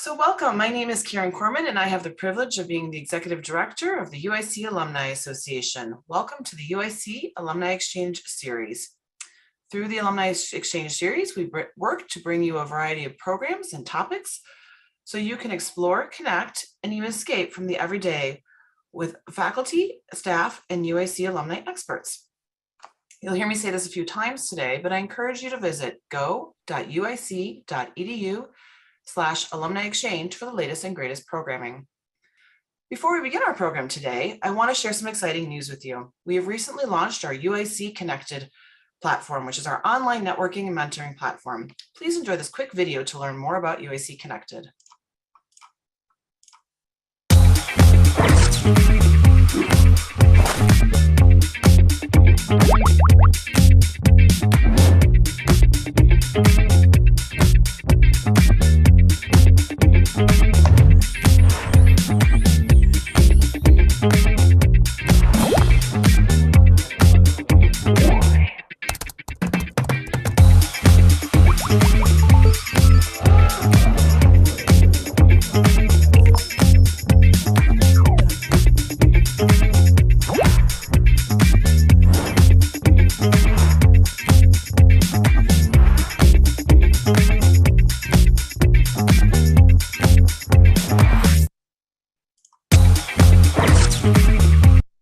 So welcome, my name is Karen Corman and I have the privilege of being the Executive Director of the UIC Alumni Association. Welcome to the UIC Alumni Exchange Series. Through the Alumni Exchange Series, we work to bring you a variety of programs and topics so you can explore, connect, and even escape from the everyday with faculty, staff, and UIC alumni experts. You'll hear me say this a few times today, but I encourage you to visit go.uic.edu/alumni exchange for the latest and greatest programming. Before we begin our program today, I want to share some exciting news with you. We have recently launched our UIC Connected platform, which is our online networking and mentoring platform. Please enjoy this quick video to learn more about UIC Connected.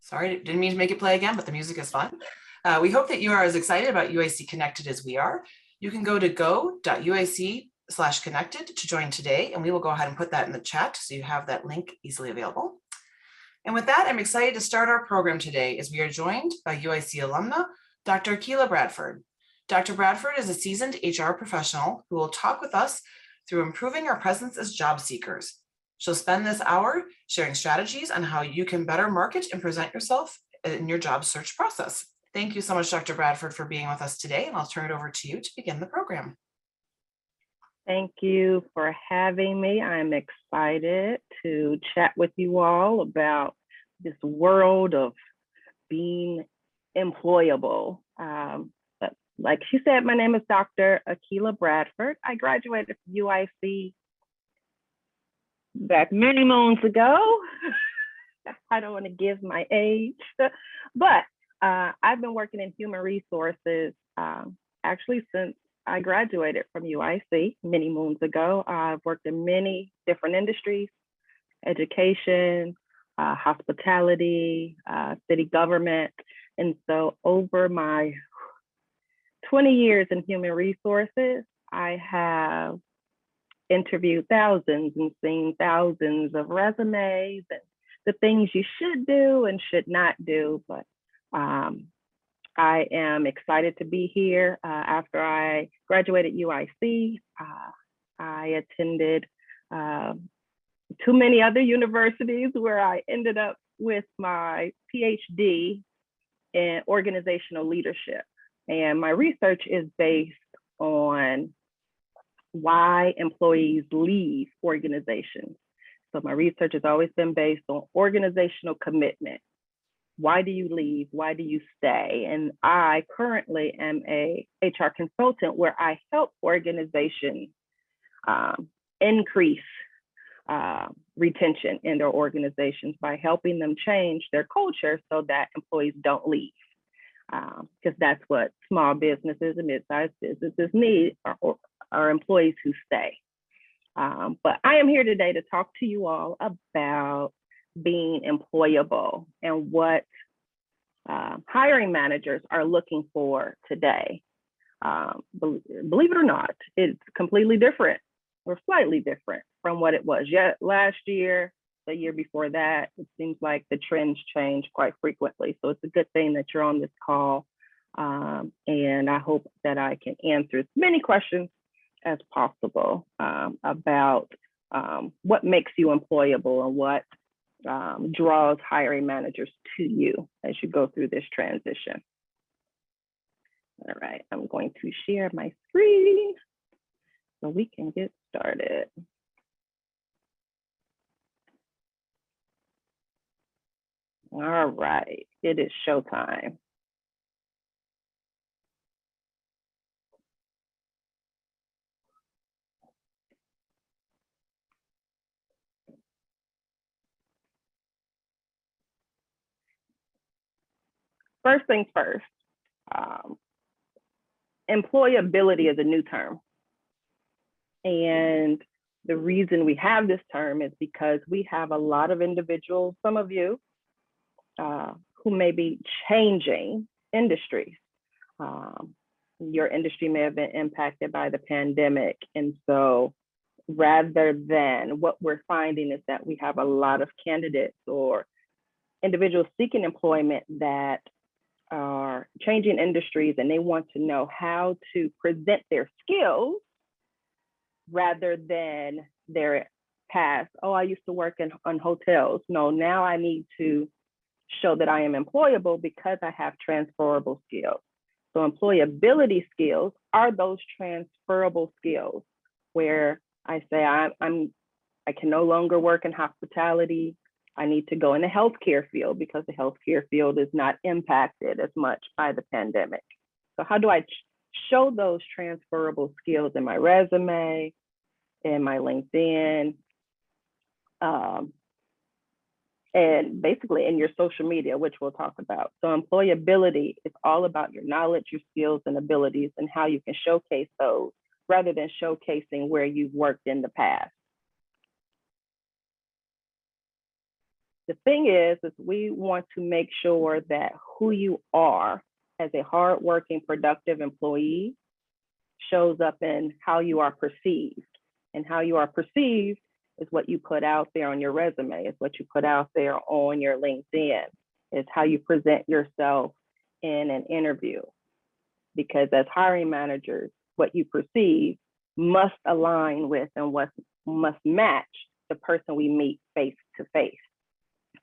Sorry, didn't mean to make it play again, but the music is fun. We hope that you are as excited about UIC Connected as we are. You can go to go.uic/connected to join today, and we will go ahead and put that in the chat so you have that link easily available. And with that, I'm excited to start our program today as we are joined by UIC alumna, Dr. Akilah Bradford. Dr. Bradford is a seasoned HR professional who will talk with us through improving our presence as job seekers. She'll spend this hour sharing strategies on how you can better market and present yourself in your job search process. Thank you so much, Dr. Bradford, for being with us today, and I'll turn it over to you to begin the program. Thank you for having me. I'm excited to chat with you all about this world of being employable. But like she said, my name is Dr. Akilah Bradford. I graduated from UIC back many moons ago. I don't want to give my age, but I've been working in human resources actually since I graduated from UIC many moons ago. I've worked in many different industries: education, hospitality, city government. And so over my 20 years in human resources, I have interviewed thousands and seen thousands of resumes and the things you should do and should not do. But I am excited to be here. After I graduated UIC, I attended too many other universities where I ended up with my PhD in organizational leadership. And my research is based on why employees leave organizations. So my research has always been based on organizational commitment. Why do you leave? Why do you stay? And I currently am a HR consultant where I help organizations increase retention in their organizations by helping them change their culture so that employees don't leave. Because that's what small businesses and mid-sized businesses need, are employees who stay. But I am here today to talk to you all about being employable and what hiring managers are looking for today. Believe it or not, it's completely different or slightly different from what it was last year, the year before that. It seems like the trends change quite frequently. So it's a good thing that you're on this call. And I hope that I can answer as many questions as possible about what makes you employable and what draws hiring managers to you as you go through this transition. All right, I'm going to share my screen so we can get started. All right, it is showtime. first things first, employability is a new term. And the reason we have this term is because we have a lot of individuals, some of you, who may be changing industries. Your industry may have been impacted by the pandemic. And so rather than, what we're finding is that we have a lot of candidates or individuals seeking employment that are changing industries, and they want to know how to present their skills rather than their past. Oh, I used to work on hotels. No, now I need to show that I am employable because I have transferable skills. So employability skills are those transferable skills where I say I can no longer work in hospitality. I need to go in the healthcare field because the healthcare field is not impacted as much by the pandemic. So how do I show those transferable skills in my resume, in my LinkedIn, and basically in your social media, which we'll talk about. So employability is all about your knowledge, your skills and abilities, and how you can showcase those rather than showcasing where you've worked in the past. The thing is we want to make sure that who you are as a hardworking, productive employee shows up in how you are perceived. And how you are perceived is what you put out there on your resume, is what you put out there on your LinkedIn, is how you present yourself in an interview. Because as hiring managers, what you perceive must align with and what must match the person we meet face to face.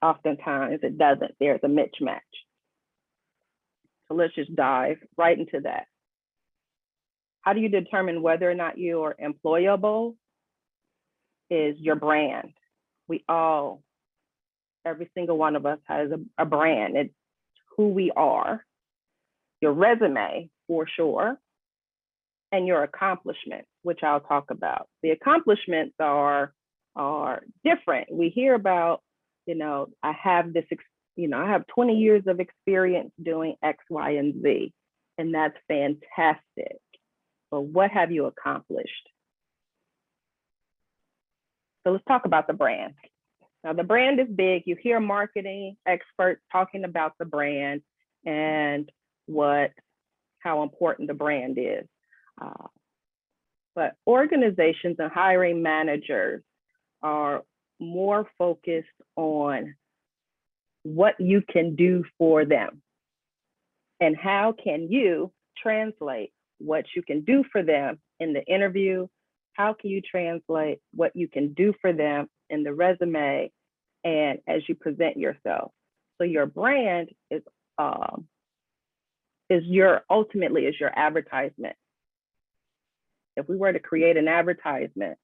Oftentimes it doesn't, there's a mismatch. So let's just dive right into that. How do you determine whether or not you are employable? Is your brand. We all, every single one of us has a brand. It's who we are. Your resume, for sure, and your accomplishments, which I'll talk about. The accomplishments are different. We hear about, I have this, I have 20 years of experience doing X, Y, and Z, and that's fantastic. But what have you accomplished? So let's talk about the brand. Now the brand is big. You hear marketing experts talking about the brand and how important the brand is. But organizations and hiring managers are more focused on what you can do for them and how can you translate what you can do for them in the interview. How can you translate what you can do for them in the resume and as you present yourself? So your brand is your advertisement. If we were to create an advertisement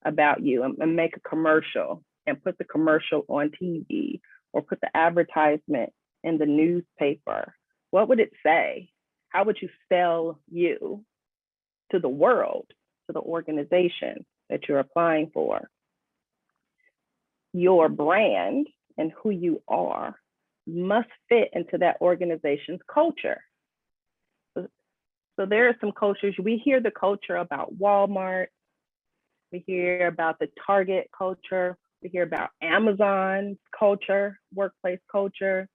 about you and make a commercial and put the commercial on TV or put the advertisement in the newspaper, what would it say? How would you sell you to the world, to the organization that you're applying for? Your brand and who you are must fit into that organization's culture. So there are some cultures. We hear the culture about Walmart. We hear about the Target culture. We hear about Amazon's culture, workplace culture,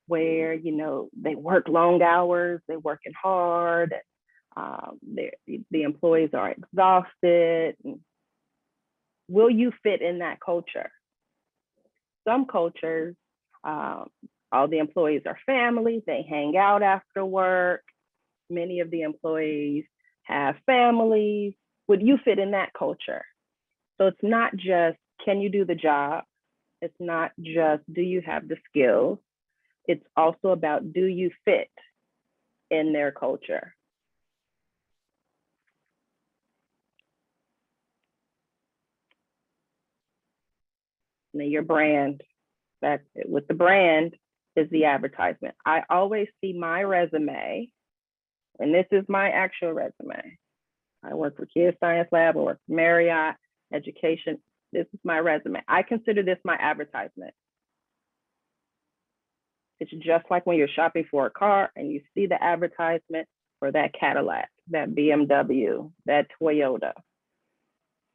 where they work long hours, they're working hard, the employees are exhausted. Will you fit in that culture? Some cultures, all the employees are family, they hang out after work. Many of the employees have families. Would you fit in that culture? So it's not just, can you do the job? It's not just, do you have the skills? It's also about, do you fit in their culture? Now your brand, with the brand is the advertisement. I always see my resume, and this is my actual resume. I work for Kids Science Lab, I work for Marriott Education. This is my resume. I consider this my advertisement. It's just like when you're shopping for a car and you see the advertisement for that Cadillac, that BMW, that Toyota.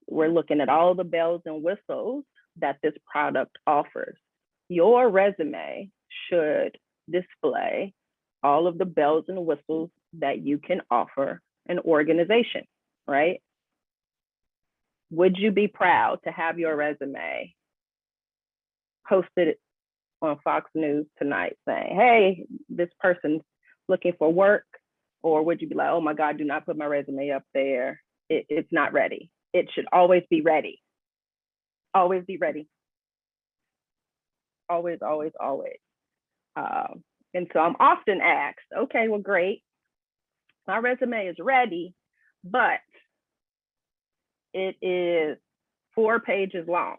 We're looking at all the bells and whistles that this product offers. Your resume should display all of the bells and whistles that you can offer an organization, right? Would you be proud to have your resume posted on Fox News tonight saying, hey, this person's looking for work? Or would you be like, oh my God, do not put my resume up there. It's not ready. It should always be ready. Always be ready. Always, always, always. And so I'm often asked, okay, well, great. My resume is ready, but it is 4 pages long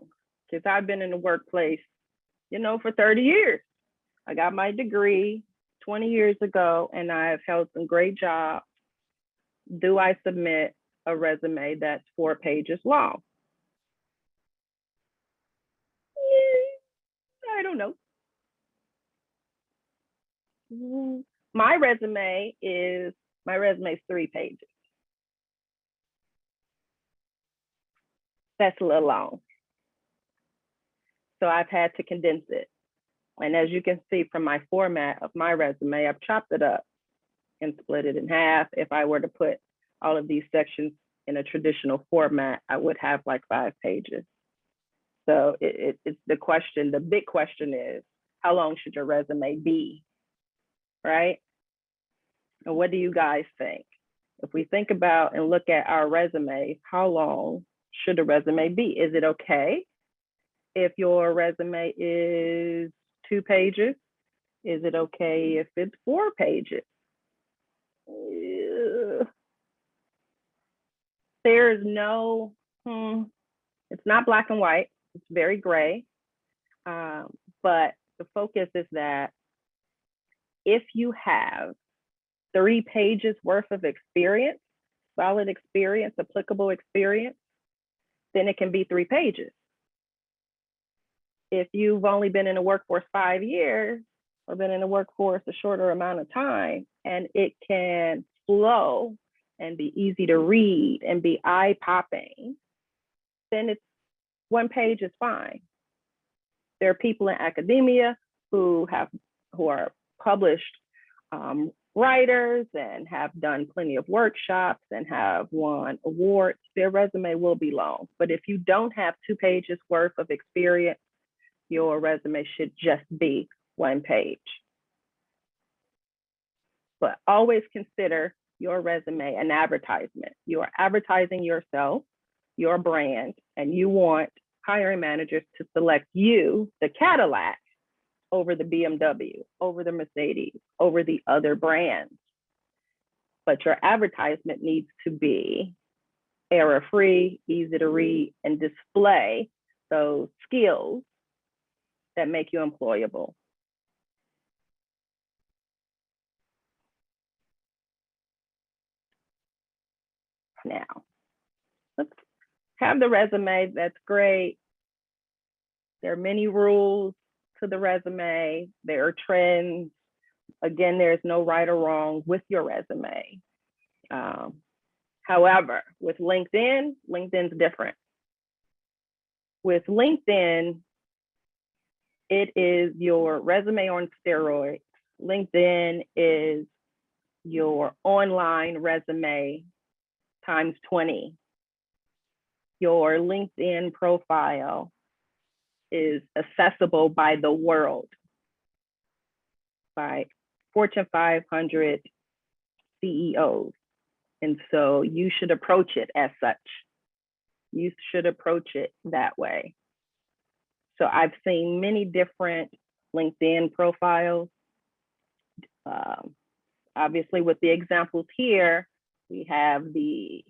because I've been in the workplace, for 30 years. I got my degree 20 years ago and I've held some great jobs. Do I submit a resume that's 4 pages long? I don't know. My resume is 3 pages. That's a little long. So I've had to condense it. And as you can see from my format of my resume, I've chopped it up and split it in half. If I were to put all of these sections in a traditional format, I would have like 5 pages. So it's the big question is, how long should your resume be, right? And what do you guys think? If we think about and look at our resume, how long should a resume be? Is it okay if your resume is 2 pages? Is it okay if it's 4 pages? There's no, it's not black and white. It's very gray. But the focus is that if you have 3 pages worth of experience, solid experience, applicable experience, then it can be 3 pages. If you've only been in the workforce 5 years or been in the workforce a shorter amount of time, and it can flow and be easy to read and be eye-popping, then it's 1 page is fine. There are people in academia who are published writers and have done plenty of workshops and have won awards. Their resume will be long. But if you don't have 2 pages worth of experience, your resume should just be 1 page. But always consider your resume an advertisement. You are advertising yourself, your brand, and you want hiring managers to select you, the Cadillac, over the BMW, over the Mercedes, over the other brands. But your advertisement needs to be error-free, easy to read, and display those skills that make you employable. Now, let's have the resume. That's great. There are many rules to the resume. There are trends. Again, there's no right or wrong with your resume. However, with LinkedIn, LinkedIn's different. With LinkedIn, it is your resume on steroids. LinkedIn is your online resume times 20. Your LinkedIn profile is accessible by the world, by Fortune 500 CEOs. And so you should approach it as such. You should approach it that way. So I've seen many different LinkedIn profiles. Obviously, with the examples here, we have the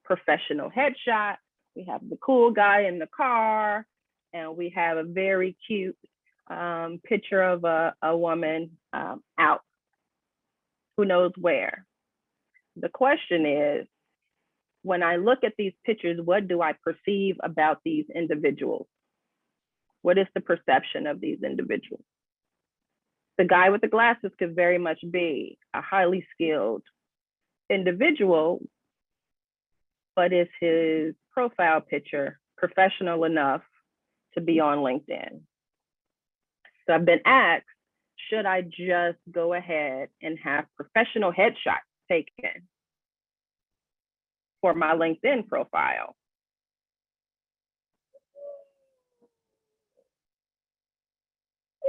professional headshot, we have the cool guy in the car, and we have a very cute picture of a woman out, who knows where. The question is, when I look at these pictures, what do I perceive about these individuals? What is the perception of these individuals? The guy with the glasses could very much be a highly skilled individual, but is his profile picture professional enough to be on LinkedIn? So I've been asked, should I just go ahead and have professional headshots taken for my LinkedIn profile?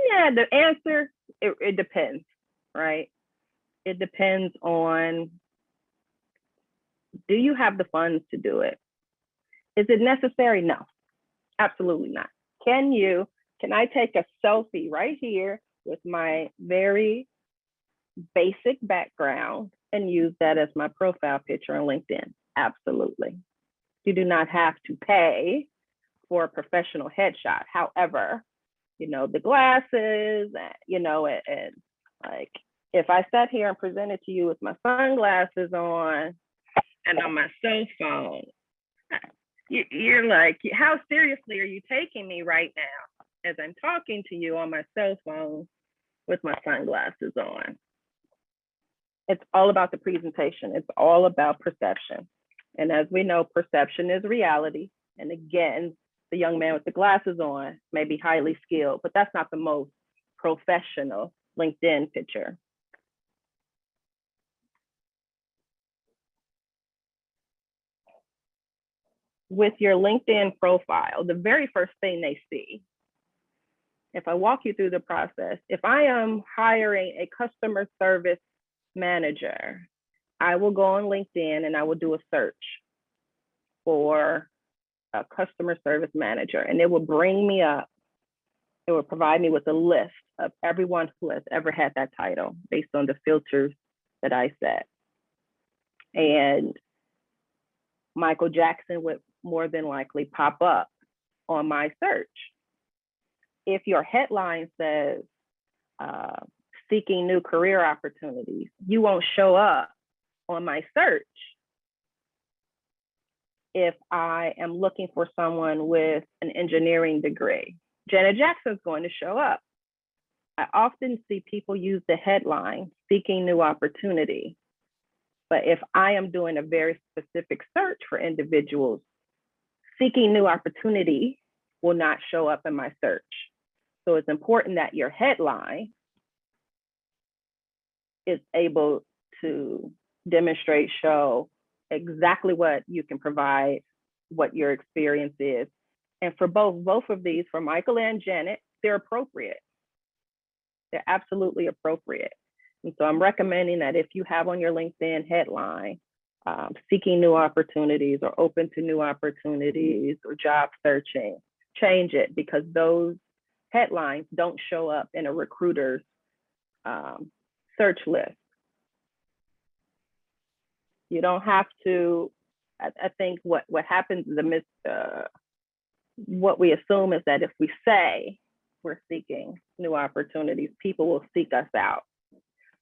Yeah, the answer, it depends, right? It depends on, do you have the funds to do it? Is it necessary? No, absolutely not. Can I take a selfie right here with my very basic background and use that as my profile picture on LinkedIn? Absolutely. You do not have to pay for a professional headshot. However, the glasses, and like, if I sat here and presented to you with my sunglasses on and on my cell phone, you're like, how seriously are you taking me right now as I'm talking to you on my cell phone with my sunglasses on? It's all about the presentation. It's all about perception. And as we know, perception is reality. And again, the young man with the glasses on may be highly skilled, but that's not the most professional LinkedIn picture. With your LinkedIn profile, the very first thing they see, if I walk you through the process, if I am hiring a customer service manager, I will go on LinkedIn and I will do a search for a customer service manager, and it will bring me up. It will provide me with a list of everyone who has ever had that title based on the filters that I set. And Michael Jackson would more than likely pop up on my search. If your headline says seeking new career opportunities, you won't show up on my search. If I am looking for someone with an engineering degree, Janet Jackson's going to show up. I often see people use the headline, seeking new opportunity. But if I am doing a very specific search for individuals, seeking new opportunity will not show up in my search. So it's important that your headline is able to demonstrate, show exactly what you can provide, what your experience is. And for both of these, for Michael and Janet, they're appropriate. They're absolutely appropriate. And so I'm recommending that if you have on your LinkedIn headline, seeking new opportunities or open to new opportunities or job searching, change it, because those headlines don't show up in a recruiter's search list. You don't have to, I think what happens is what we assume is that if we say we're seeking new opportunities, people will seek us out.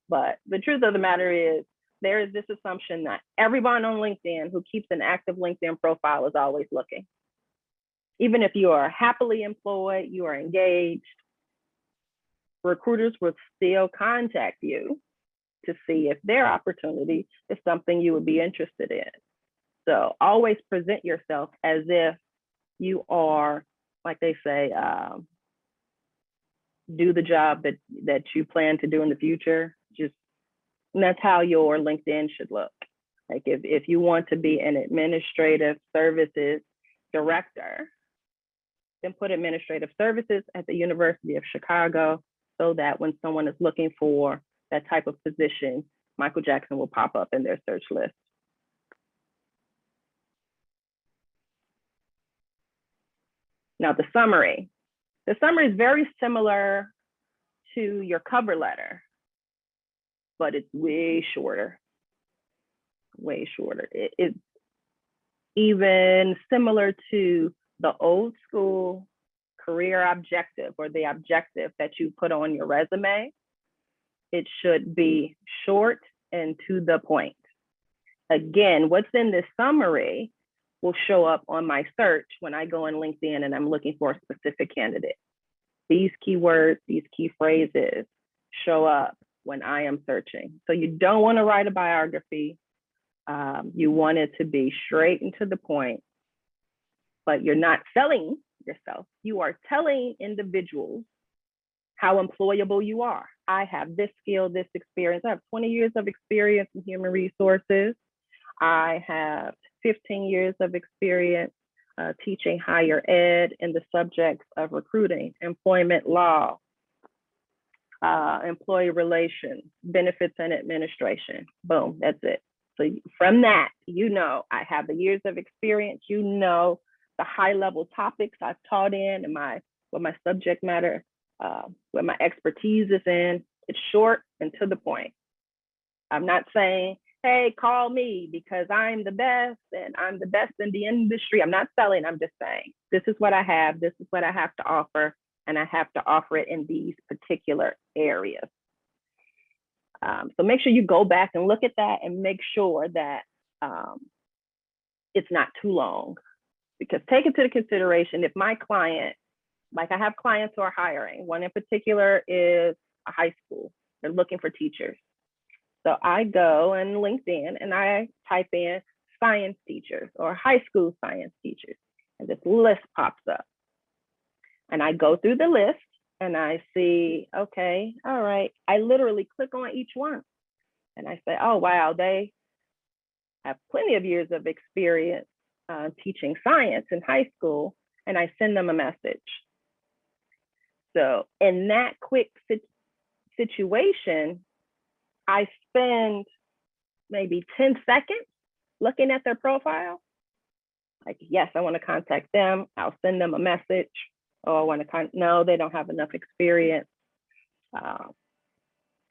But the truth of the matter is, there is this assumption that everyone on LinkedIn who keeps an active LinkedIn profile is always looking. Even if you are happily employed, you are engaged, recruiters will still contact you to see if their opportunity is something you would be interested in. So always present yourself as if you are, like they say, do the job that you plan to do in the future. And that's how your LinkedIn should look. Like if you want to be an administrative services director, then put administrative services at the University of Chicago, so that when someone is looking for that type of position, Michael Jackson will pop up in their search list. Now the summary. The summary is very similar to your cover letter, but it's way shorter, way shorter. It's even similar to the old school career objective or the objective that you put on your resume. It should be short and to the point. Again, what's in this summary will show up on my search when I go on LinkedIn and I'm looking for a specific candidate. These keywords, these key phrases show up when I am searching. So you don't want to write a biography. You want it to be straight and to the point, but you're not selling yourself. You are telling individuals how employable you are. I have this skill, this experience. I have 20 years of experience in human resources. I have 15 years of experience teaching higher ed in the subjects of recruiting, employment law, employee relations, benefits and administration. Boom, that's it. So from that, you know, I have the years of experience, you know, the high level topics I've taught in and what my subject matter, what my expertise is in. It's short and to the point. I'm not saying, hey, call me because I'm the best and I'm the best in the industry. I'm not selling, I'm just saying, this is what I have, this is what I have to offer, and I have to offer it in these particular areas. So make sure you go back and look at that and make sure that it's not too long. Because take into consideration, if my client, like I have clients who are hiring, one in particular is a high school, they're looking for teachers. So I go on LinkedIn and I type in science teachers or high school science teachers, and this list pops up. And I go through the list and I see, okay, all right. I literally click on each one and I say, oh, wow, they have plenty of years of experience teaching science in high school, and I send them a message. So in that quick situation, I spend maybe 10 seconds looking at their profile. Like, yes, I want to contact them. I'll send them a message. Oh, I want to no, they don't have enough experience.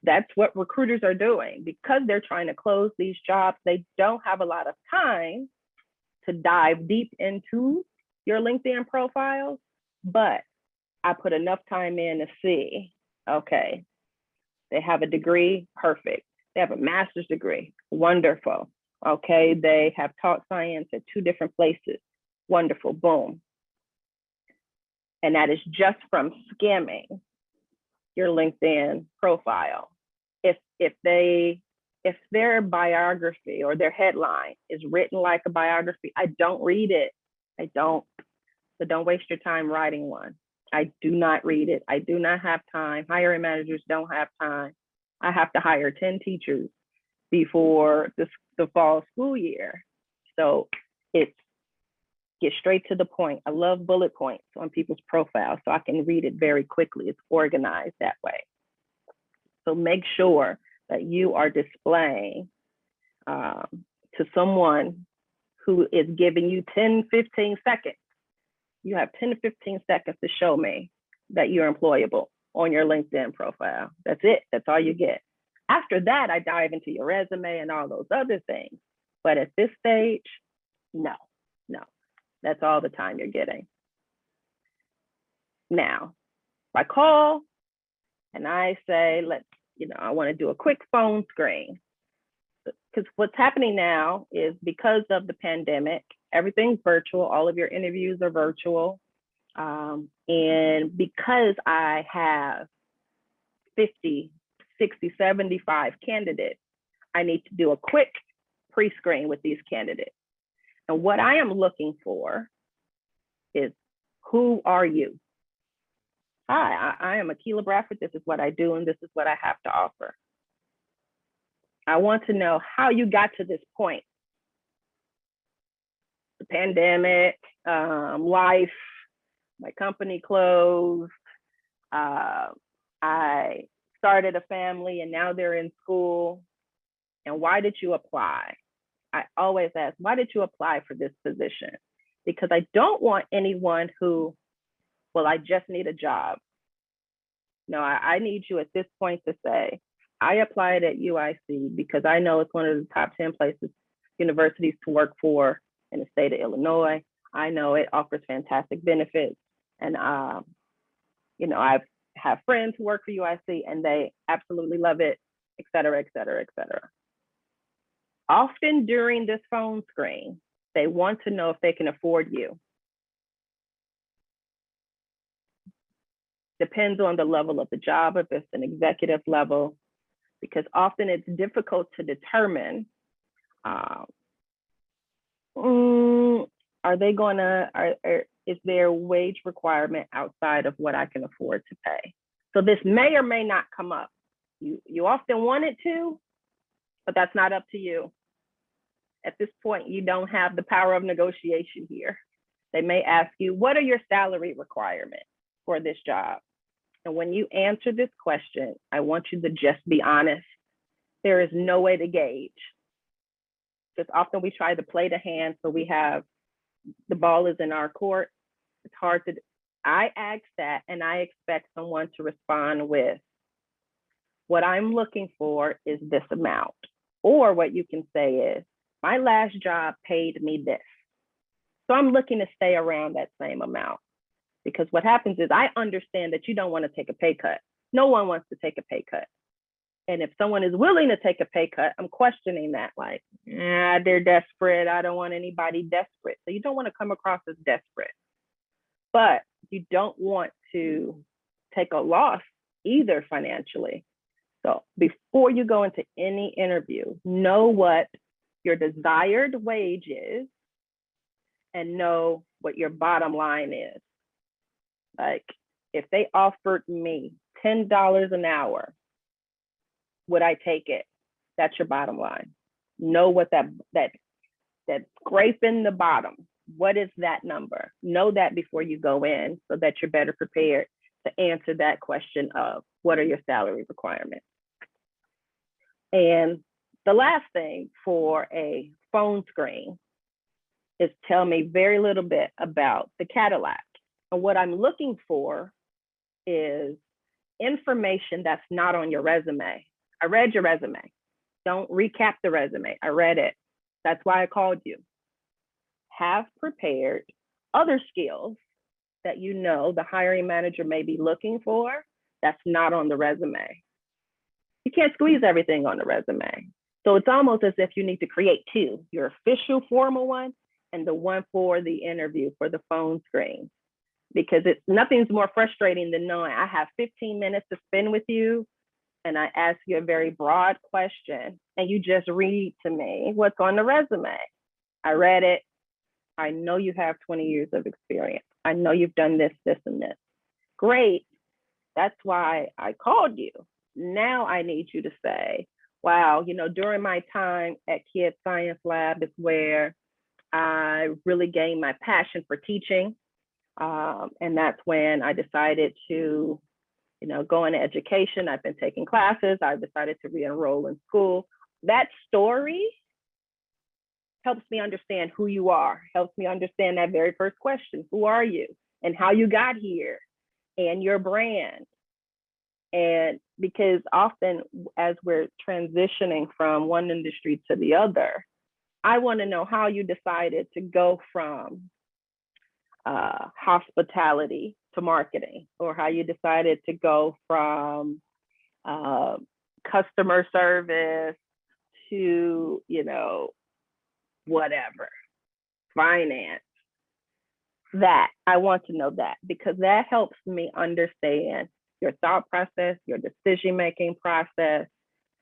That's what recruiters are doing because they're trying to close these jobs. They don't have a lot of time to dive deep into your LinkedIn profiles, but I put enough time in to see, okay, they have a degree, perfect. They have a master's degree, wonderful. Okay, they have taught science at 2 different places, wonderful, boom. And that is just from skimming your LinkedIn profile. If their biography or their headline is written like a biography, I don't read it. I don't. So don't waste your time writing one. I do not read it. I do not have time. Hiring managers don't have time. I have to hire 10 teachers before the fall school year. So it's get straight to the point. I love bullet points on people's profiles so I can read it very quickly. It's organized that way. So make sure that you are displaying to someone who is giving you 10, 15 seconds. You have 10 to 15 seconds to show me that you're employable on your LinkedIn profile. That's it. That's all you get. After that, I dive into your resume and all those other things. But at this stage, no. That's all the time you're getting. Now, if I call and I say, I want to do a quick phone screen. Because what's happening now is because of the pandemic, everything's virtual. All of your interviews are virtual. And because I have 50, 60, 75 candidates, I need to do a quick pre-screen with these candidates. And what I am looking for is, who are you? Hi, I am Akilah Bradford. This is what I do, and this is what I have to offer. I want to know how you got to this point. The pandemic, life, my company closed. I started a family and now they're in school. And why did you apply? I always ask, why did you apply for this position? Because I don't want anyone who, well, I just need a job. No, I need you at this point to say, I applied at UIC because I know it's one of the top 10 universities to work for in the state of Illinois. I know it offers fantastic benefits. And, I have friends who work for UIC and they absolutely love it, et cetera, et cetera, et cetera. Often during this phone screen, they want to know if they can afford you. Depends on the level of the job, if it's an executive level, because often it's difficult to determine, is there a wage requirement outside of what I can afford to pay? So this may or may not come up. You often want it to, but that's not up to you. At this point, you don't have the power of negotiation here. They may ask you, what are your salary requirements for this job? And when you answer this question, I want you to just be honest. There is no way to gauge. Because often we try to play the hand, so we have, the ball is in our court. It's hard to, I ask that and I expect someone to respond with, what I'm looking for is this amount. Or what you can say is, my last job paid me this. So I'm looking to stay around that same amount. Because what happens is, I understand that you don't want to take a pay cut. No one wants to take a pay cut. And if someone is willing to take a pay cut, I'm questioning that, like, they're desperate. I don't want anybody desperate. So you don't want to come across as desperate. But you don't want to take a loss either financially. So before you go into any interview, know what your desired wage is and know what your bottom line is. Like, if they offered me $10 an hour, would I take it? That's your bottom line. Know what that scraping the bottom. What is that number? Know that before you go in, so that you're better prepared to answer that question of, what are your salary requirements? And the last thing for a phone screen is tell me very little bit about the Cadillac. And what I'm looking for is information that's not on your resume. I read your resume. Don't recap the resume. I read it. That's why I called you. Have prepared other skills that you know the hiring manager may be looking for that's not on the resume. You can't squeeze everything on the resume. So it's almost as if you need to create two, your official formal one and the one for the interview, for the phone screen. Because nothing's more frustrating than knowing I have 15 minutes to spend with you and I ask you a very broad question and you just read to me what's on the resume. I read it. I know you have 20 years of experience. I know you've done this, this, and this. Great. That's why I called you. Now I need you to say, wow, during my time at Kid Science Lab is where I really gained my passion for teaching. And that's when I decided to, go into education. I've been taking classes. I decided to re-enroll in school. That story helps me understand who you are, helps me understand that very first question, who are you and how you got here and your brand. And because often as we're transitioning from one industry to the other, I want to know how you decided to go from hospitality to marketing, or how you decided to go from customer service to, whatever, finance. That I want to know that, because that helps me understand your thought process, your decision-making process,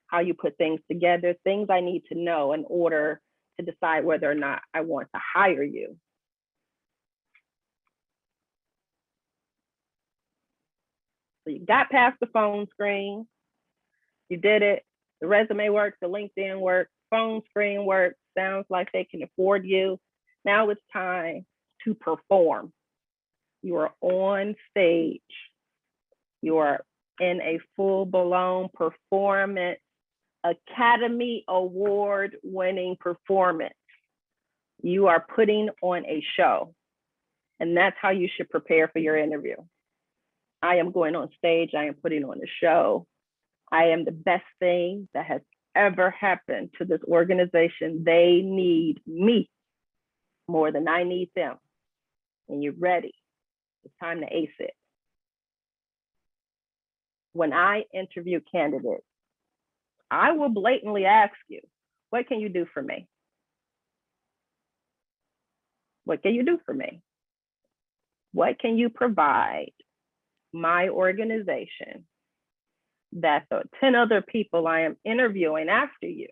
how you put things together, things I need to know in order to decide whether or not I want to hire you. So you got past the phone screen, you did it, the resume works, the LinkedIn works, phone screen works, sounds like they can afford you. Now it's time to perform. You are on stage. You are in a full-blown performance, Academy Award-winning performance. You are putting on a show, and that's how you should prepare for your interview. I am going on stage. I am putting on a show. I am the best thing that has ever happened to this organization. They need me more than I need them. And you're ready. It's time to ace it. When I interview candidates, I will blatantly ask you, what can you do for me? What can you do for me? What can you provide my organization that the 10 other people I am interviewing after you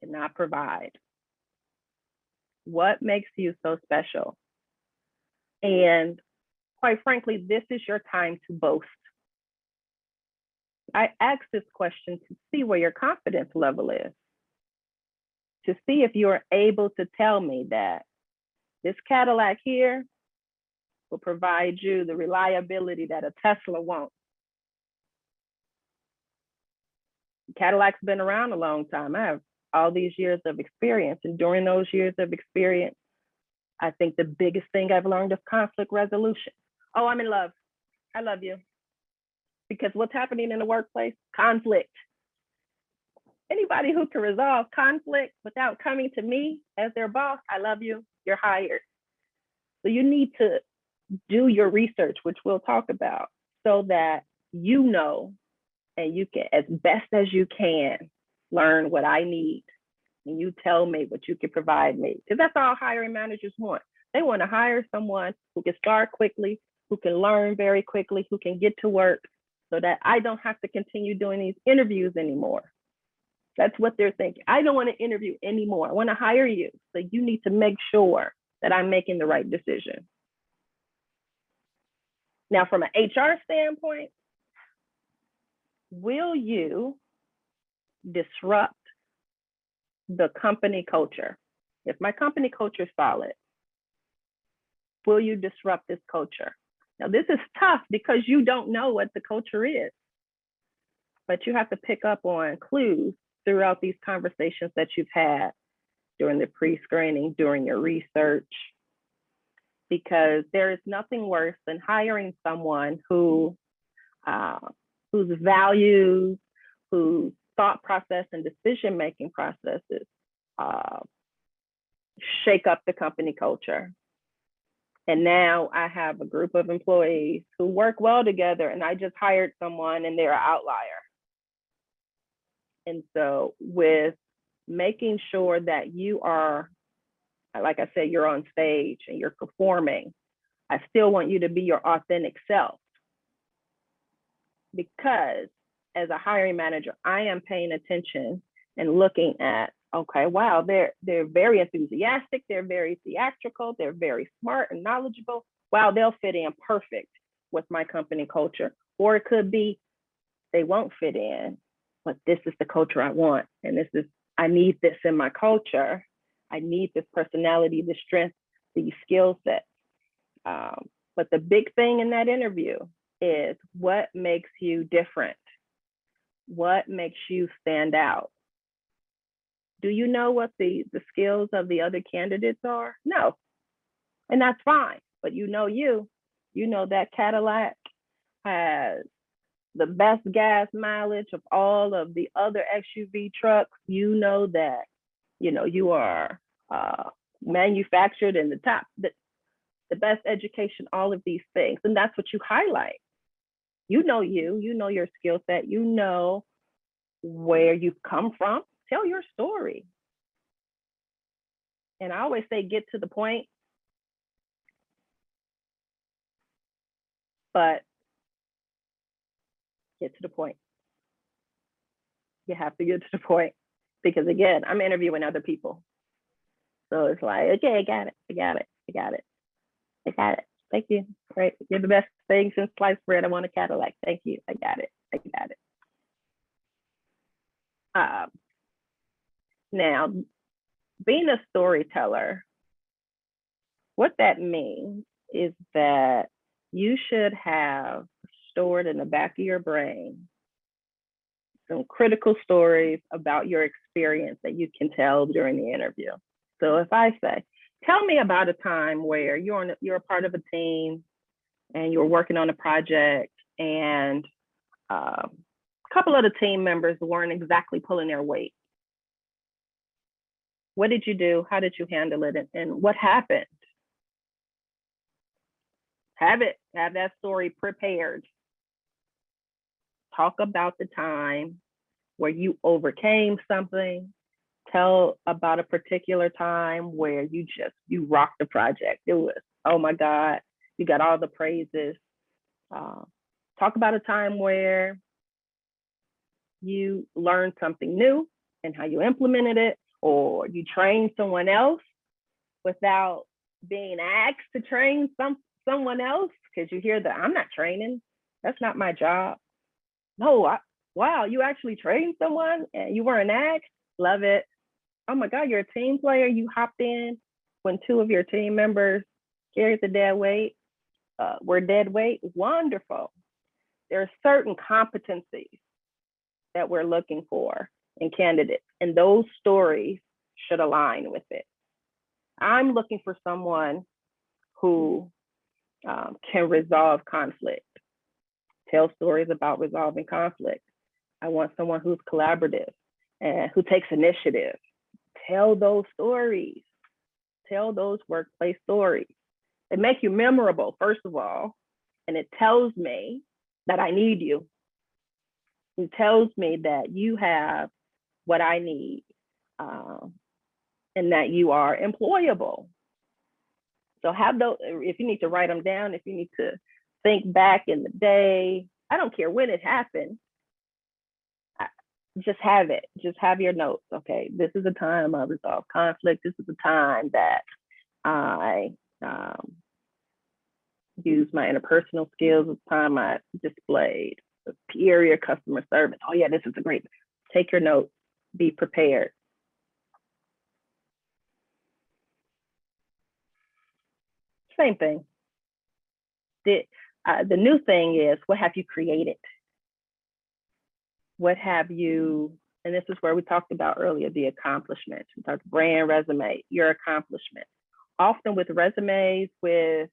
cannot provide? What makes you so special? And quite frankly, this is your time to boast. I ask this question to see where your confidence level is, to see if you're able to tell me that this Cadillac here will provide you the reliability that a Tesla won't. Cadillac's been around a long time. I have all these years of experience, and during those years of experience, I think the biggest thing I've learned is conflict resolution. Oh, I'm in love. I love you. Because what's happening in the workplace? Conflict. Anybody who can resolve conflict without coming to me as their boss, I love you, you're hired. So you need to do your research, which we'll talk about, so that you know, and you can, as best as you can, learn what I need. And you tell me what you can provide me. Because that's all hiring managers want. They want to hire someone who can start quickly, who can learn very quickly, who can get to work, so that I don't have to continue doing these interviews anymore. That's what they're thinking. I don't want to interview anymore. I want to hire you. So you need to make sure that I'm making the right decision. Now, from an HR standpoint, will you disrupt the company culture? If my company culture is solid, will you disrupt this culture? Now, this is tough because you don't know what the culture is, but you have to pick up on clues throughout these conversations that you've had during the pre-screening, during your research, because there is nothing worse than hiring someone whose values, whose thought process and decision-making processes shake up the company culture. And now I have a group of employees who work well together, and I just hired someone and they're an outlier. And so with making sure that you are, like I said, you're on stage and you're performing, I still want you to be your authentic self. Because as a hiring manager, I am paying attention and looking at, okay, wow, they're very enthusiastic, they're very theatrical, they're very smart and knowledgeable. Wow, they'll fit in perfect with my company culture. Or it could be they won't fit in, but this is the culture I want. And I need this in my culture. I need this personality, this strength, these skill sets. But the big thing in that interview is what makes you different? What makes you stand out? Do you know what the skills of the other candidates are? No, and that's fine. But you know that Cadillac has the best gas mileage of all of the other SUV trucks. You know that, you are manufactured in the best education, all of these things. And that's what you highlight. You know your skill set, you know where you've come from. Tell your story. And I always say, get to the point. But get to the point. You have to get to the point. Because again, I'm interviewing other people. So it's like, okay, I got it. Thank you. Right. You're the best thing since sliced bread. I want a Cadillac. Thank you. I got it. Now, being a storyteller, what that means is that you should have stored in the back of your brain some critical stories about your experience that you can tell during the interview. So if I say, tell me about a time where you're a part of a team and you're working on a project and a couple of the team members weren't exactly pulling their weight. What did you do? How did you handle it? And what happened? Have that story prepared. Talk about the time where you overcame something. Tell about a particular time where you rocked the project. It was, oh my God, you got all the praises. Talk about a time where you learned something new and how you implemented it, or you trained someone else without being asked to train someone else, because you hear that I'm not training, that's not my job. No, wow, you actually trained someone and you weren't asked. Love it. Oh my God, you're a team player. You hopped in when two of your team members carried the dead weight, were dead weight. Wonderful. There are certain competencies that we're looking for in candidates, and those stories should align with it. I'm looking for someone who can resolve conflict, tell stories about resolving conflict. I want someone who's collaborative and who takes initiative. Tell those stories. Tell those workplace stories. They make you memorable, first of all, and it tells me that I need you. It tells me that you have what I need, and that you are employable. So have those, if you need to write them down, if you need to think back in the day, I don't care when it happened, just have it. Just have your notes. Okay, this is a time I resolved conflict. This is a time that I used my interpersonal skills. This time I displayed superior customer service. Oh yeah, this is a great. Take your notes. Be prepared. Same thing. The new thing is, what have you created? What have you, and this is where we talked about earlier, the accomplishments. We talked brand, resume, your accomplishment. Often with resumes, with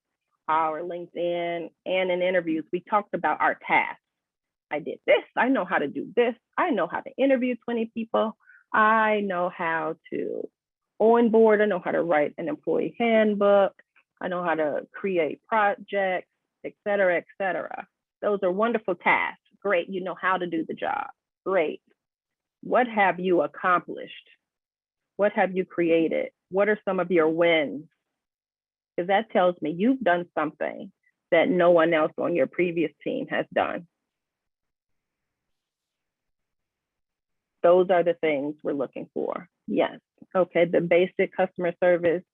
our LinkedIn, and in interviews, we talked about our tasks. I did this, I know how to do this, I know how to interview 20 people, I know how to onboard, I know how to write an employee handbook, I know how to create projects, et cetera, et cetera. Those are wonderful tasks. Great, you know how to do the job. Great. What have you accomplished? What have you created? What are some of your wins? Because that tells me you've done something that no one else on your previous team has done. Those are the things we're looking for. Yes. Okay, the basic customer service,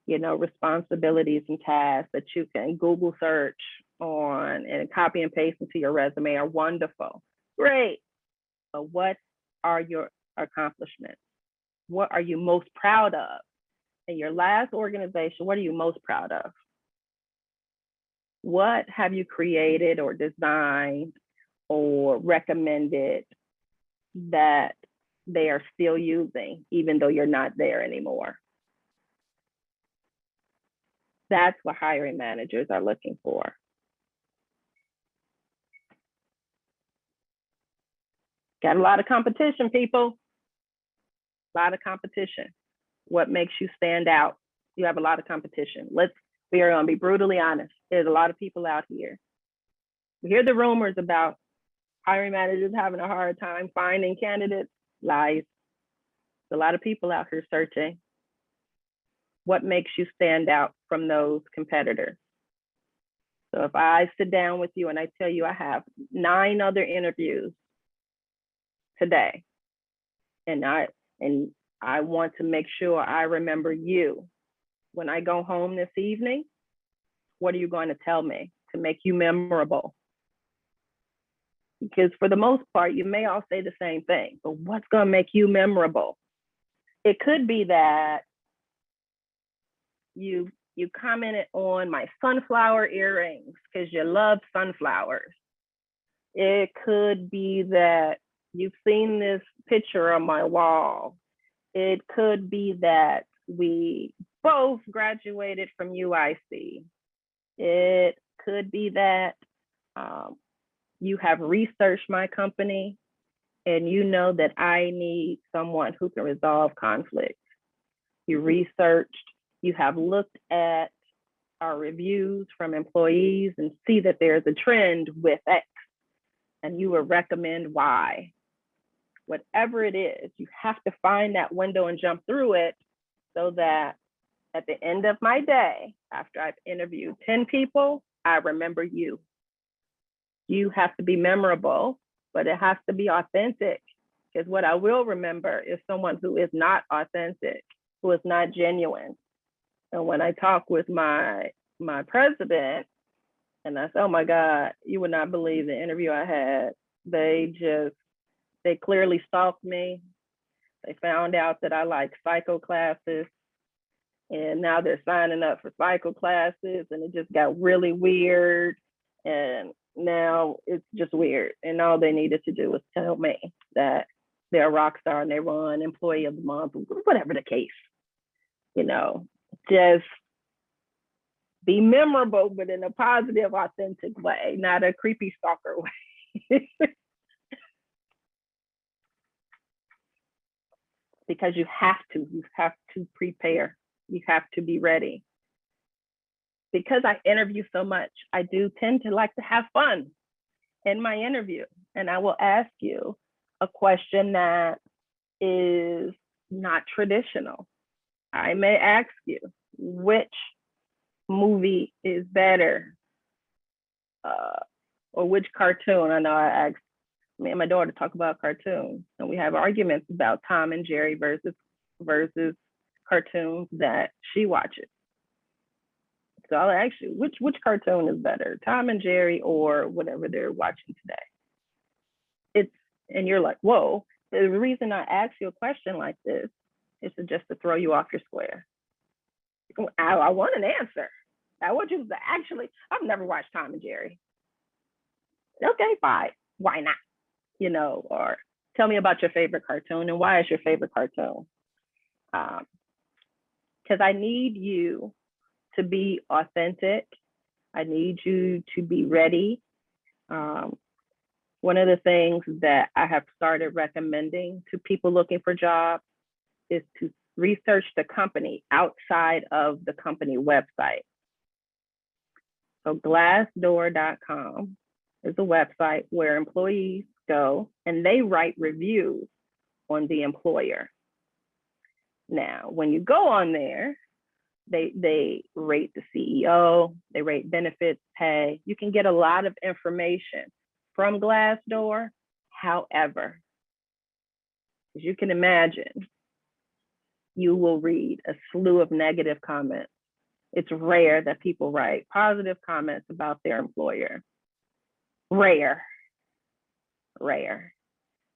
responsibilities and tasks that you can Google search on and copy and paste into your resume are wonderful. Great. But what are your accomplishments? What are you most proud of? In your last organization, what are you most proud of? What have you created or designed or recommended that they are still using, even though you're not there anymore? That's what hiring managers are looking for. Got a lot of competition, people. A lot of competition. What makes you stand out? You have a lot of competition. We are going to be brutally honest. There's a lot of people out here. We hear the rumors about hiring managers having a hard time finding candidates. Lies. There's a lot of people out here searching. What makes you stand out from those competitors? So if I sit down with you and I tell you I have 9 other interviews today, and I want to make sure I remember you when I go home this evening, what are you going to tell me to make you memorable? Because for the most part, you may all say the same thing, but what's going to make you memorable? It could be that you commented on my sunflower earrings because you love sunflowers. It could be that you've seen this picture on my wall. It could be that we both graduated from UIC. It could be that you have researched my company and you know that I need someone who can resolve conflict. You researched, you have looked at our reviews from employees and see that there's a trend with X, and you would recommend Y. Whatever it is, you have to find that window and jump through it so that at the end of my day, after I've interviewed 10 people, I remember you. You have to be memorable, but it has to be authentic. Because what I will remember is someone who is not authentic, who is not genuine. And when I talk with my president, and I said, oh my God, you would not believe the interview I had. They clearly stalked me. They found out that I like psycho classes, and now they're signing up for psycho classes, and it just got really weird. And now it's just weird. And all they needed to do was tell me that they're a rock star and they won Employee of the Month, whatever the case. Just be memorable, but in a positive, authentic way, not a creepy stalker way. Because you have to prepare. You have to be ready. Because I interview so much, I do tend to like to have fun in my interview. And I will ask you a question that is not traditional. I may ask you, which movie is better? Or which cartoon? I know I asked me and my daughter talk about cartoons, and we have arguments about Tom and Jerry versus cartoons that she watches. So I'll ask you, which cartoon is better, Tom and Jerry or whatever they're watching today? And you're like, whoa. The reason I ask you a question like this is just to throw you off your square. I want an answer. I want you to actually, I've never watched Tom and Jerry. Okay, fine. Why not? Or tell me about your favorite cartoon and why is your favorite cartoon? Because I need you to be authentic. I need you to be ready. One of the things that I have started recommending to people looking for jobs is to research the company outside of the company website. So glassdoor.com is a website where employees go and they write reviews on the employer. Now, when you go on there, they rate the CEO, they rate benefits, pay. You can get a lot of information from Glassdoor. However, as you can imagine, you will read a slew of negative comments. It's rare that people write positive comments about their employer. Rare.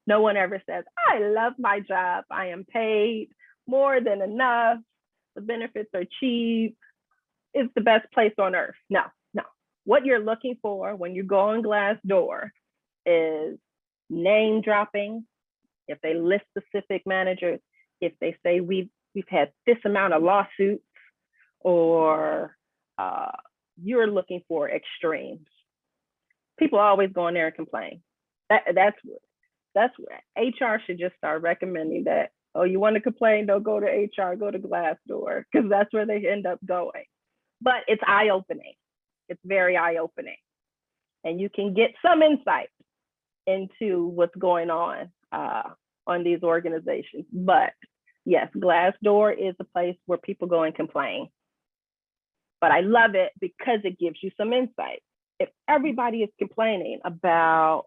No one ever says, I love my job. I am paid more than enough. The benefits are cheap. It's the best place on earth. No. What you're looking for when you go on Glassdoor is name dropping. If they list specific managers, if they say we've had this amount of lawsuits, or you're looking for extremes. People always go in there and complain. That's where HR should just start recommending that. Oh, you want to complain? Don't go to HR, go to Glassdoor, because that's where they end up going. But it's eye-opening. It's very eye-opening. And you can get some insight into what's going on these organizations. But yes, Glassdoor is a place where people go and complain. But I love it because it gives you some insight. If everybody is complaining about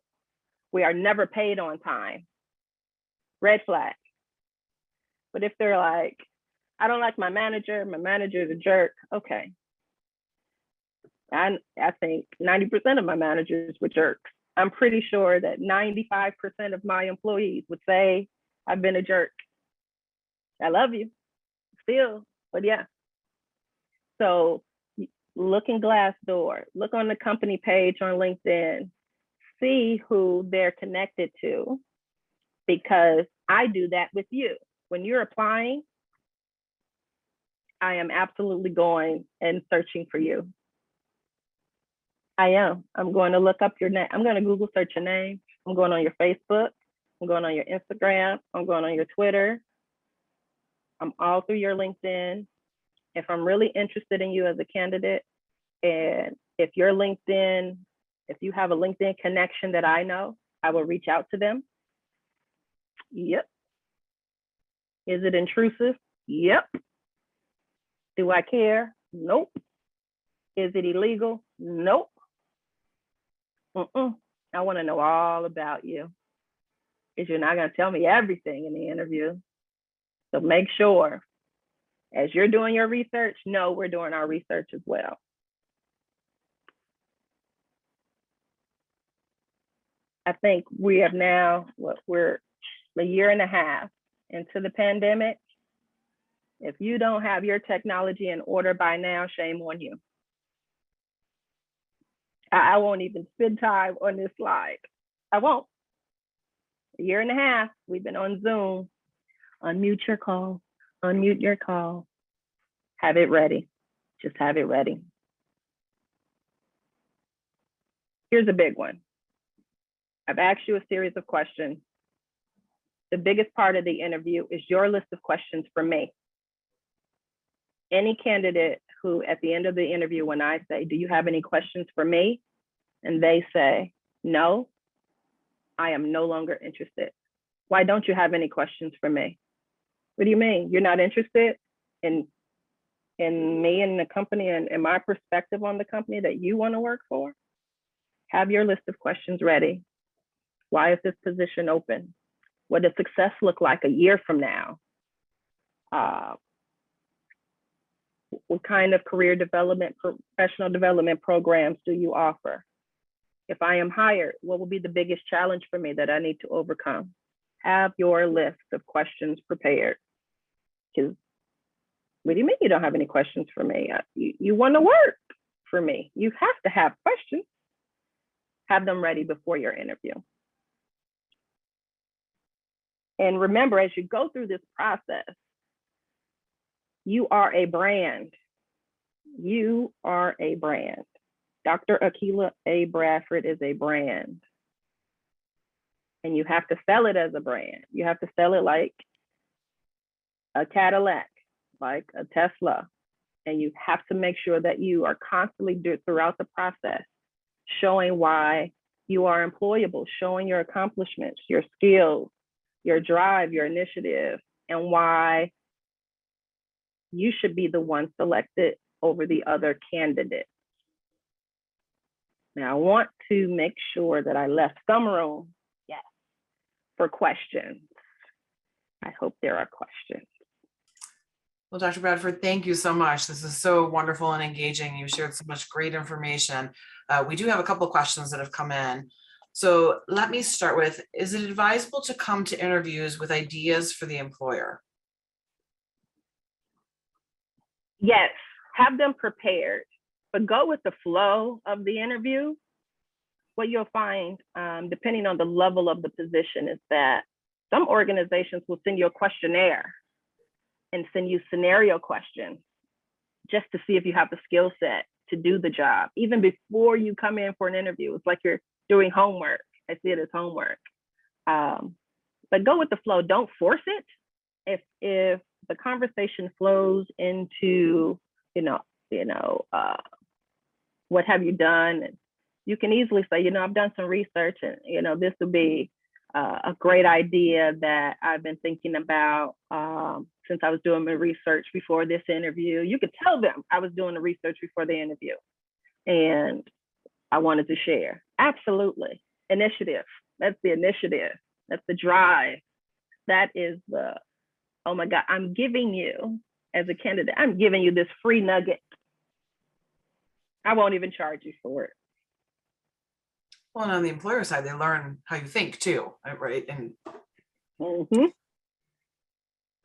we are never paid on time, red flag. But if they're like, I don't like my manager is a jerk, okay. I think 90% of my managers were jerks. I'm pretty sure that 95% of my employees would say I've been a jerk. I love you still, but yeah. So look in Glassdoor, look on the company page on LinkedIn, see who they're connected to, because I do that with you. When you're applying, I am absolutely going and searching for you. I am. I'm going to look up your name. I'm going to Google search your name. I'm going on your Facebook. I'm going on your Instagram. I'm going on your Twitter. I'm all through your LinkedIn. If I'm really interested in you as a candidate, and if your LinkedIn, if you have a LinkedIn connection that I know, I will reach out to them. Yep. Is it intrusive? Yep. Do I care? Nope. Is it illegal? Nope. I want to know all about you, because you're not going to tell me everything in the interview. So make sure, as you're doing your research, no, we're doing our research as well. I think we have now, we're a year and a half into the pandemic. If you don't have your technology in order by now, shame on you. I won't even spend time on this slide. I won't. A year and a half, we've been on Zoom. Unmute your call, unmute your call. Have it ready, just have it ready. Here's a big one. I've asked you a series of questions. The biggest part of the interview is your list of questions for me. Any candidate who at the end of the interview, when I say, do you have any questions for me? And they say, no, I am no longer interested. Why don't you have any questions for me? What do you mean? You're not interested in me and the company and my perspective on the company that you want to work for? Have your list of questions ready. Why is this position open? What does success look like a year from now? What kind of career development, professional development programs do you offer? If I am hired, what will be the biggest challenge for me that I need to overcome? Have your list of questions prepared. Because what do you mean you don't have any questions for me? You want to work for me. You have to have questions. Have them ready before your interview. And remember, as you go through this process, you are a brand. You are a brand. Dr. Akilah Bradford is a brand. And you have to sell it as a brand. You have to sell it like a Cadillac, like a Tesla. And you have to make sure that you are constantly throughout the process showing why you are employable, showing your accomplishments, your skills, your drive, your initiative, and why you should be the one selected over the other candidates. Now, I want to make sure that I left some room, yes, for questions. I hope there are questions. Well, Dr. Bradford, thank you so much. This is so wonderful and engaging. You shared so much great information. We do have a couple of questions that have come in. So let me start with, is it advisable to come to interviews with ideas for the employer? Yes, have them prepared, but go with the flow of the interview. What you'll find, depending on the level of the position, is that some organizations will send you a questionnaire and send you scenario questions just to see if you have the skill set to do the job. Even before you come in for an interview, it's like you're doing homework. I see it as homework. But go with the flow. Don't force it. If the conversation flows into, what have you done? And you can easily say, I've done some research, and this would be a great idea that I've been thinking about since I was doing my research before this interview. You could tell them I was doing the research before the interview and I wanted to share. Absolutely. Initiative. That's the initiative. That's the drive. That is the, oh my God, I'm giving you, as a candidate, I'm giving you this free nugget. I won't even charge you for it. Well, and on the employer side, they learn how you think too, right? And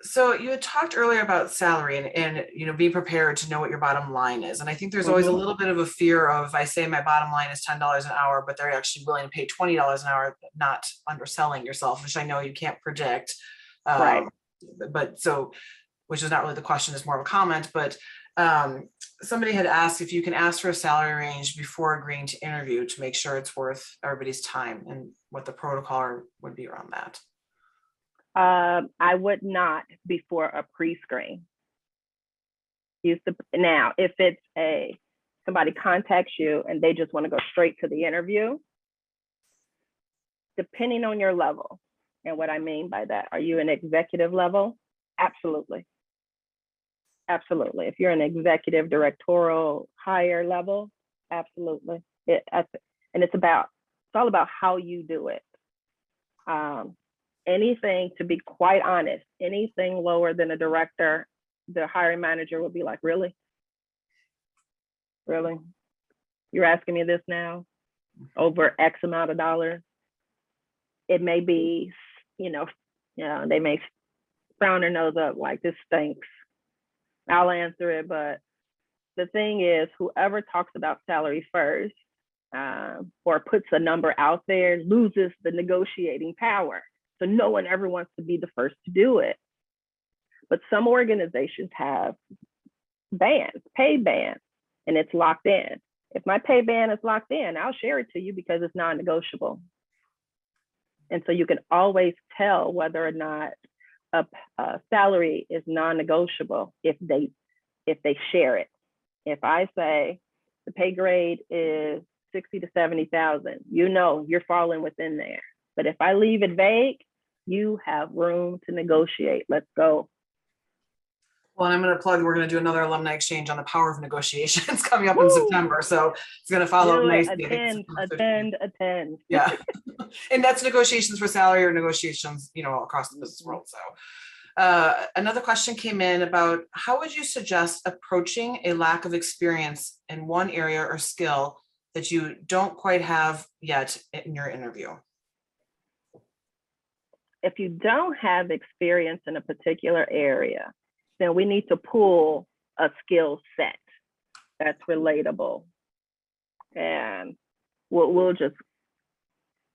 so you had talked earlier about salary and be prepared to know what your bottom line is. And I think there's always a little bit of a fear of, if I say my bottom line is $10 an hour, but they're actually willing to pay $20 an hour, not underselling yourself, which I know you can't predict. Right. But so, which is not really the question, it's more of a comment, but somebody had asked if you can ask for a salary range before agreeing to interview to make sure it's worth everybody's time, and what the protocol would be around that. I would not before a pre-screen. Now, if it's somebody contacts you and they just want to go straight to the interview, depending on your level, and what I mean by that, are you an executive level? Absolutely. Absolutely. If you're an executive, directorial, higher level, absolutely. And it's about all about how you do it. Anything, to be quite honest, anything lower than a director, the hiring manager will be like, really? Really? You're asking me this now over X amount of dollars? It may be, they may frown their nose up like, this stinks. I'll answer it, but the thing is, whoever talks about salary first or puts a number out there loses the negotiating power. So no one ever wants to be the first to do it. But some organizations have bands, pay bands, and it's locked in. If my pay band is locked in, I'll share it to you because it's non-negotiable. And so you can always tell whether or not a salary is non-negotiable if they share it. If I say the pay grade is 60 to 70,000, you're falling within there. But if I leave it vague, you have room to negotiate. Let's go. Well, and I'm going to plug, we're going to do another alumni exchange on the power of negotiations coming up in September. So it's going to follow up nicely. Attend. Yeah. And that's negotiations for salary or negotiations, across the business world. So another question came in about how would you suggest approaching a lack of experience in one area or skill that you don't quite have yet in your interview? If you don't have experience in a particular area, then we need to pull a skill set that's relatable. And we'll just,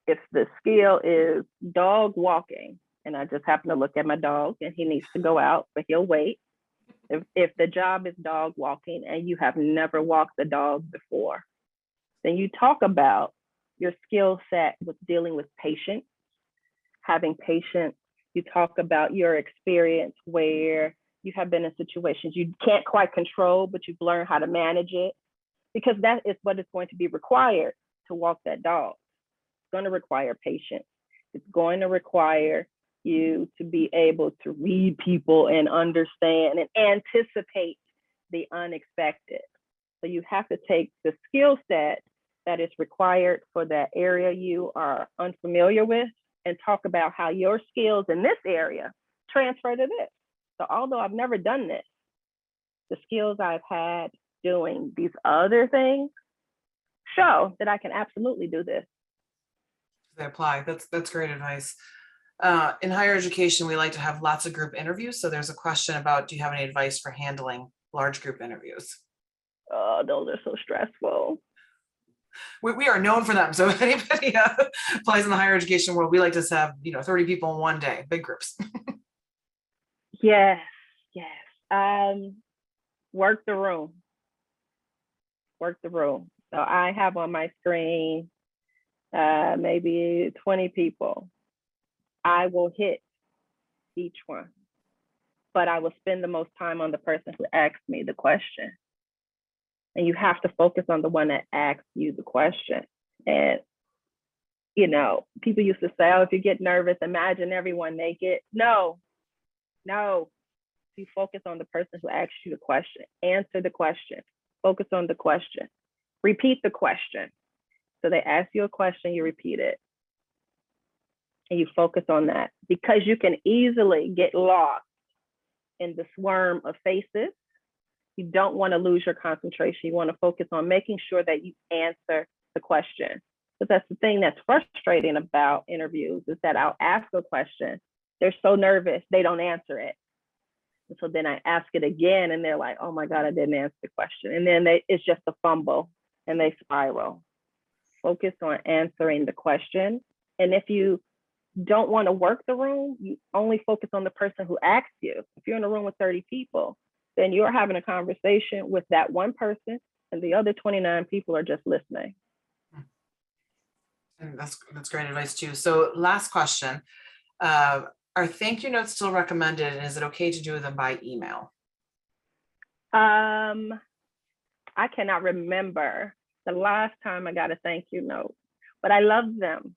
if the skill is dog walking, and I just happen to look at my dog and he needs to go out, but he'll wait. If the job is dog walking and you have never walked the dog before, then you talk about your skill set with dealing with patients, having patience. You talk about your experience where you have been in situations you can't quite control, but you've learned how to manage it, because that is what is going to be required to walk that dog. It's going to require patience. It's going to require you to be able to read people and understand and anticipate the unexpected. So you have to take the skill set that is required for that area you are unfamiliar with and talk about how your skills in this area transfer to this. So although I've never done this, the skills I've had doing these other things show that I can absolutely do this. They apply. That's great advice. In higher education, we like to have lots of group interviews. So there's a question about, do you have any advice for handling large group interviews? Oh, those are so stressful. We are known for them. So if anybody applies in the higher education world, we like to have 30 people in one day, big groups. Yes. Work the room. So I have on my screen maybe 20 people. I will hit each one, but I will spend the most time on the person who asked me the question. And you have to focus on the one that asked you the question. And, people used to say, oh, if you get nervous, imagine everyone naked. No. You focus on the person who asked you the question. Answer the question. Focus on the question. Repeat the question. So they ask you a question, you repeat it. And you focus on that, because you can easily get lost in the swarm of faces. You don't want to lose your concentration. You want to focus on making sure that you answer the question. But that's the thing that's frustrating about interviews, is that I'll ask a question. They're so nervous, they don't answer it. And so then I ask it again and they're like, oh my God, I didn't answer the question. And then it's just a fumble and they spiral. Focus on answering the question. And if you don't want to work the room, you only focus on the person who asked you. If you're in a room with 30 people, then you're having a conversation with that one person and the other 29 people are just listening. And that's great advice too. So last question, are thank you notes still recommended, and is it okay to do them by email? I cannot remember the last time I got a thank you note, but I love them.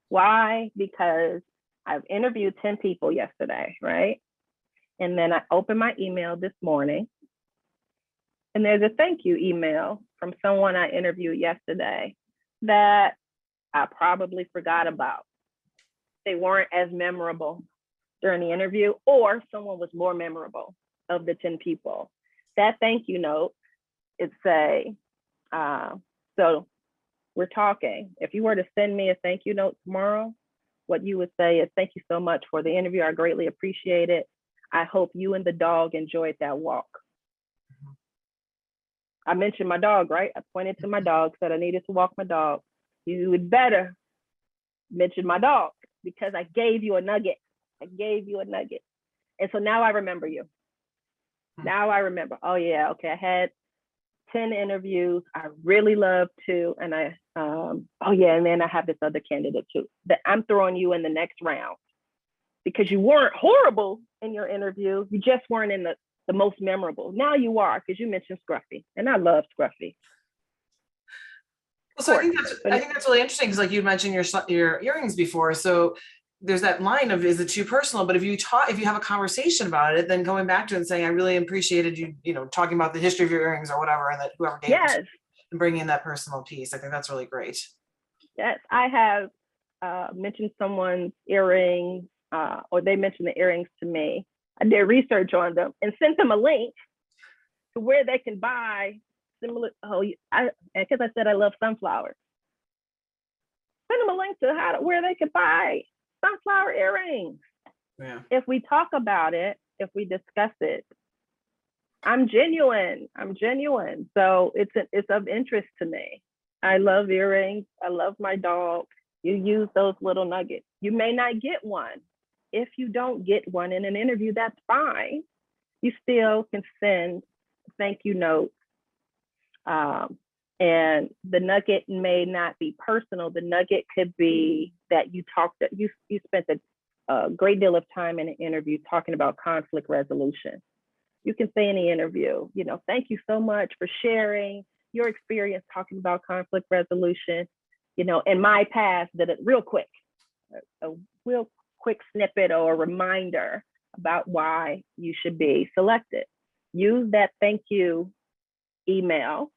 Why? Because I've interviewed 10 people yesterday, right? And then I opened my email this morning and there's a thank you email from someone I interviewed yesterday that I probably forgot about. They weren't as memorable during the interview, or someone was more memorable of the 10 people. That thank you note, it say, so we're talking. If you were to send me a thank you note tomorrow, what you would say is, thank you so much for the interview. I greatly appreciate it. I hope you and the dog enjoyed that walk. I mentioned my dog, right? I pointed to my dog, said I needed to walk my dog. You would better mention my dog because I gave you a nugget. I gave you a nugget. And so now I remember you. Now I remember, oh yeah, okay, I had 10 interviews. I really love to, and oh yeah, and then I have this other candidate too, that I'm throwing you in the next round because you weren't horrible in your interview. You just weren't in the most memorable. Now you are, because you mentioned Scruffy, and I love Scruffy. So I think that's really interesting because, like, you mentioned your earrings before. So there's that line of, is it too personal? But if you have a conversation about it, then going back to it and saying, I really appreciated you, talking about the history of your earrings or whatever, and that whoever gave it, and bringing in that personal piece. I think that's really great. Yes, I have mentioned someone's earrings, or they mentioned the earrings to me. I did research on them and sent them a link to where they can buy similar. Because I said I love sunflowers. Send them a link to where they can buy sunflower earrings. Yeah. If we talk about it, if we discuss it, I'm genuine. So it's of interest to me. I love earrings. I love my dog. You use those little nuggets. You may not get one. If you don't get one in an interview, that's fine. You still can send a thank you note. And the nugget may not be personal. The nugget could be that you spent a great deal of time in an interview talking about conflict resolution. You can say in the interview, thank you so much for sharing your experience talking about conflict resolution. In my past, did it real quick, a real quick snippet or a reminder about why you should be selected. Use that thank you email,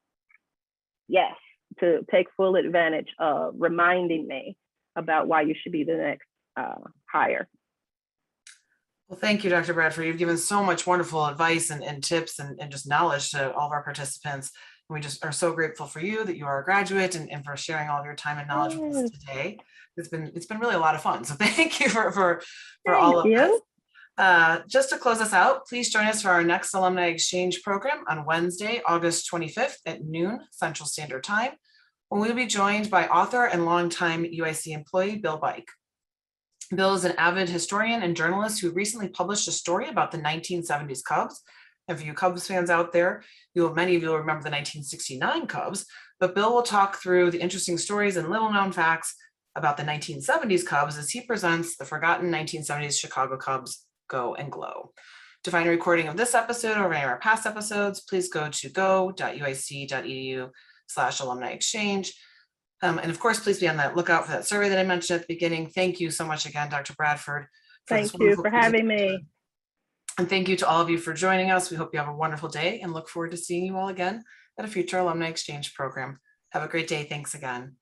yes, to take full advantage of reminding me about why you should be the next hire. Well, thank you, Dr. Bradford. You've given so much wonderful advice and tips and just knowledge to all of our participants. And we just are so grateful for you that you are a graduate and for sharing all of your time and knowledge with us today. It's been really a lot of fun. So thank you for all of this. Just to close us out, please join us for our next Alumni Exchange program on Wednesday, August 25th at noon Central Standard Time, when we'll be joined by author and longtime UIC employee, Bill Bike. Bill is an avid historian and journalist who recently published a story about the 1970s Cubs. And for you Cubs fans out there, many of you will remember the 1969 Cubs, but Bill will talk through the interesting stories and little known facts about the 1970s Cubs as he presents the forgotten 1970s Chicago Cubs Go and Glow. To find a recording of this episode or any of our past episodes, please go to go.uic.edu/alumni exchange. And of course, please be on the lookout for that survey that I mentioned at the beginning. Thank you so much again, Dr. Bradford. Thank you for having me. And thank you to all of you for joining us. We hope you have a wonderful day and look forward to seeing you all again at a future Alumni Exchange program. Have a great day. Thanks again.